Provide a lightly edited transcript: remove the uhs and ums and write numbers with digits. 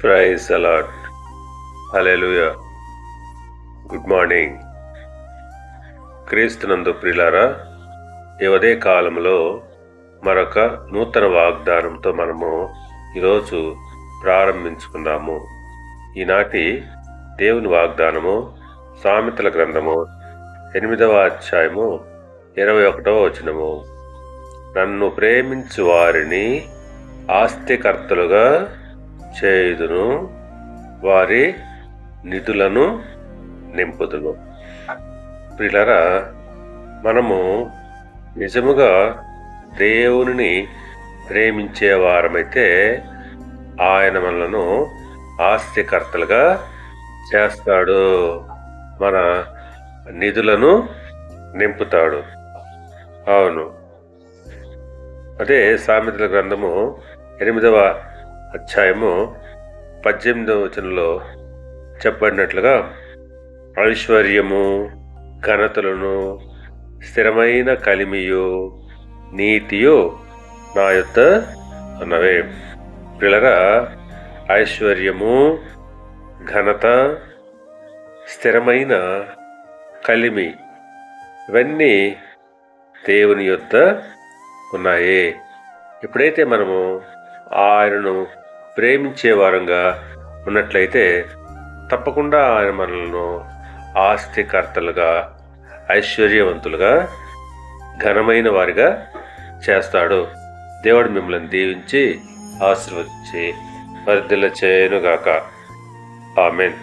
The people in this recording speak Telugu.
Praise the lord. Hallelujah. Good morning. క్రీస్తునందు ప్రియులారా, ఈ ఉదయ కాలంలో మరొక నూతన వాగ్దానంతో మనము ఈరోజు ప్రారంభించుకుందాము. ఈనాటి దేవుని వాగ్దానము సామెతల గ్రంథము 8వ అధ్యాయము 21వ వచనము. నన్ను ప్రేమించు వారిని ఆస్తికర్తలుగా చేయుదును, వారి నిధులను నింపుదును. ప్రియులారా, మనము నిజముగా దేవునిని ప్రేమించే వారమైతే ఆయన మనలను ఆస్తికర్తలుగా చేస్తాడు, మన నిధులను నింపుతాడు. అవును, అదే సామెతల గ్రంథము 8వ అధ్యాయము 18వ వచనంలో చెప్పబడినట్లుగా ఐశ్వర్యము, ఘనతలను, స్థిరమైన కలిమియు, నీతియు నా యొద్ద ఉన్నవే. పిల్లరా, ఐశ్వర్యము, ఘనత, స్థిరమైన కలిమి, ఇవన్నీ దేవుని యొద్ద ఉన్నాయి. ఎప్పుడైతే మనము ఆయనను ప్రేమించే వారంగా ఉన్నట్లయితే తప్పకుండా ఆయన మనలను ఆస్తికర్తలుగా, ఐశ్వర్యవంతులుగా, ఘనమైన వారిగా చేస్తాడు. దేవుడు మిమ్మల్ని దీవించి ఆశీర్వదించి వర్ధిల్ల చేయనుగాక. ఆమేన్.